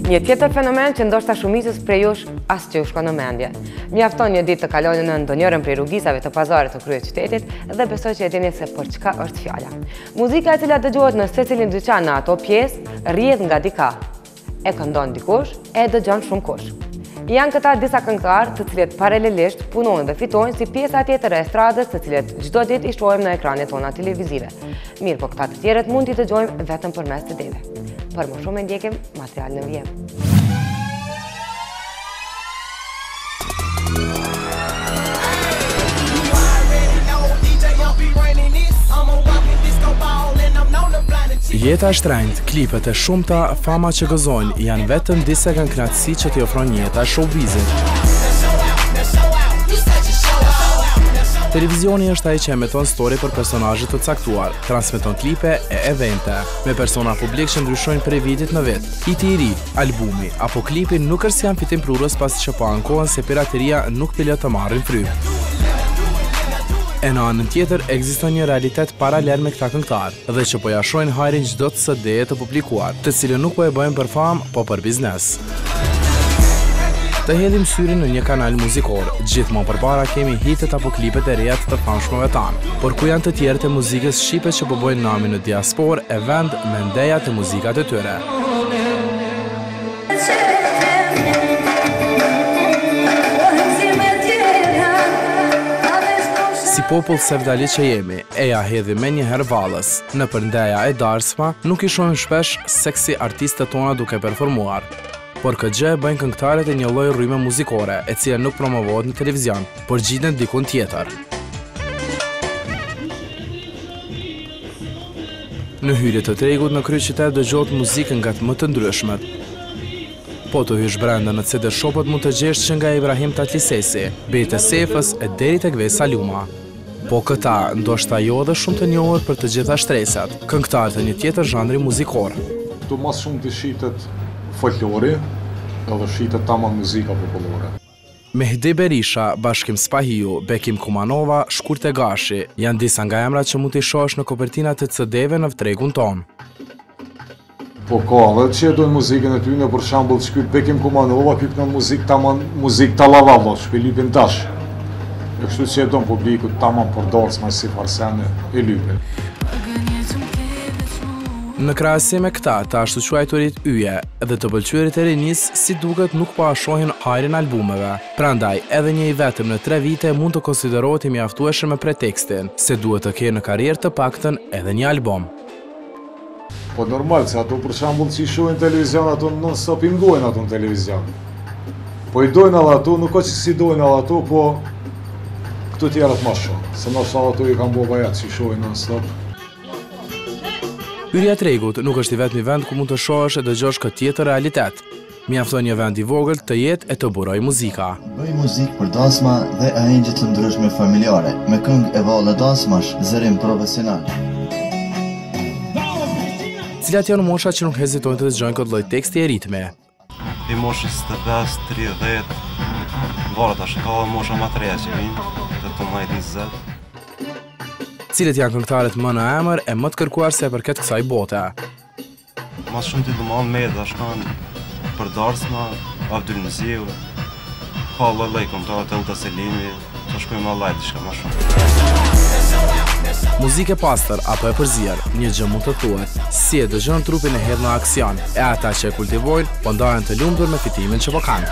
Një tjetër fenomen që ndoshta shumicës prej jush as që u shkon në mendje. Mjafton një ditë të kaloni në ndonjërin prej rrugisave të pazarit të kryeqytetit dhe besoj që e dini se për çka është fjala. Muzika e cila dëgjohet në secilin dyqan në ato pjesë rrjedh nga dika. E këndon dikush, e dëgjon shumë kush. Janë këta disa këngëtarë të cilët paralelisht punojnë dhe fitojnë si pjesa tjetër e estradës të cilët çdo ditë i shohim në ekranet tona televizive. Mirë, po këta të tjerët mund t'i dëgjojmë vetëm përmes CD-ve. Për më shumë e ndjekim material në vjem. Jeta e shtrenjtë, klipet e shumta, fama që gëzojnë, janë vetëm disa nga kënaqësi që t'i ofron jeta e showbizit. Televizioni është ai që emeton story për personazhe të caktuar, transmeton klipe e evente, me persona publik që ndryshojnë prej vitit në vit. Hiti i ri, albumi apo klipi nuk është janë fitim prurës pasi që po ankohen se pirateria nuk pilet të marrin frymë. E në anën tjetër, ekziston një realitet paralel me këta këngëtarë dhe që po ja shohin hajrin çdo të CD të publikuar, të cilën nuk po e bëjmë për famë, po për biznes. Të hedhim syrin në një kanal muzikor, gjithmonë përpara kemi hitet apo klipet e reja të famshmëve tanë, por ku janë të tjerët e muzikës shqipe që po bojnë namin në diasporë e vend me ndejat e muzikat e tyre. Si popull sevdali që jemi, eja hedhi me njëherë valës. Në përndeja e darsma, nuk i shohim shpesh seksi artistët tona duke performuar. Por këtë gjë bëjnë këngëtarët e një lloj rrymë muzikore, e cila nuk promovohet në televizion, por gjiten dikun tjetër. Në hyrje të tregut në kryeqytet dëgjohet muzikë nga të më të ndryshmet. Po të hysh brenda në CD shopët mund të gjesh që nga Ibrahim Tatlisesi, Bete Sefës e deri tek Vesa Luma. Po këta, ndoshta jo dhe shumë të njohur për të gjitha shtresat, këngëtarët e një tjetër zhanri muzikor. Tu mas shumë të shitet folklori, edhe shitet tamam muzika popullore. Mehdi Berisha, Bashkim Spahiu, Bekim Kumanova, Shkurte Gashi, janë disa nga emrat që mund t'i shohësh në kopertinat e CD-ve në tregun tonë. Po ka edhe që e dojnë muzikën e tyne, për shambull që këtë Bekim Kumanova, këtë në muzikë talavava, shpilipin tash. E kështu që e dojnë publikut tamam për darsma si farsene e lypin. Në krahasim me këta, të ashtu quajturit yje dhe të pëlqyerit e rinis, si duket nuk po shohin hajrin albumeve. Prandaj, edhe një i vetëm në 3 vite mund të konsiderohet i mjaftueshëm me pretekstin, se duhet të kenë në karrierë të paktën edhe një album. Po normal, se ato për shambull që i shohin televizion, ato non-stop i ngojnë ato në televizion. Po i dojnë edhe ato, nuk ka që si dojnë edhe ato, po këtu tjerët ma shumë, se nështë ato i kam bo bajat që i shohin non-stop. Hyrja e tregut nuk është i vetmi vend ku mund të shohësh e dëgjosh këtë tjetër realitet. Mjafton një vend i vogël të jetë e të buroj muzika. Bëj muzikë për dansma dhe arrangje të ndryshme familjare, me këngë e valla dansmash, zërim profesional. Cilat janë mosha që nuk hezitojnë të dëgjojnë këtë lloj teksti e ritme? I moshës të 5-30, varet tash ka mosha më të reja që vinë, të 18-20. Cilët janë këngëtarët më në emër e më të kërkuar se përket kësaj bote? Mas shumë t'i dëmanë me dhe shkanë për darsma, Abdul Mziu, ka lloj këngëtarë të Uta Selimi, që shkojmë Allah t'i shka ma shumë. Muzike pastër apo e përzier, një gjë mund të thuhet, si e dëgjon trupin e hedhë në aksion, e ata që e kultivojnë, po ndahen të lumtur me fitimin që po kanë.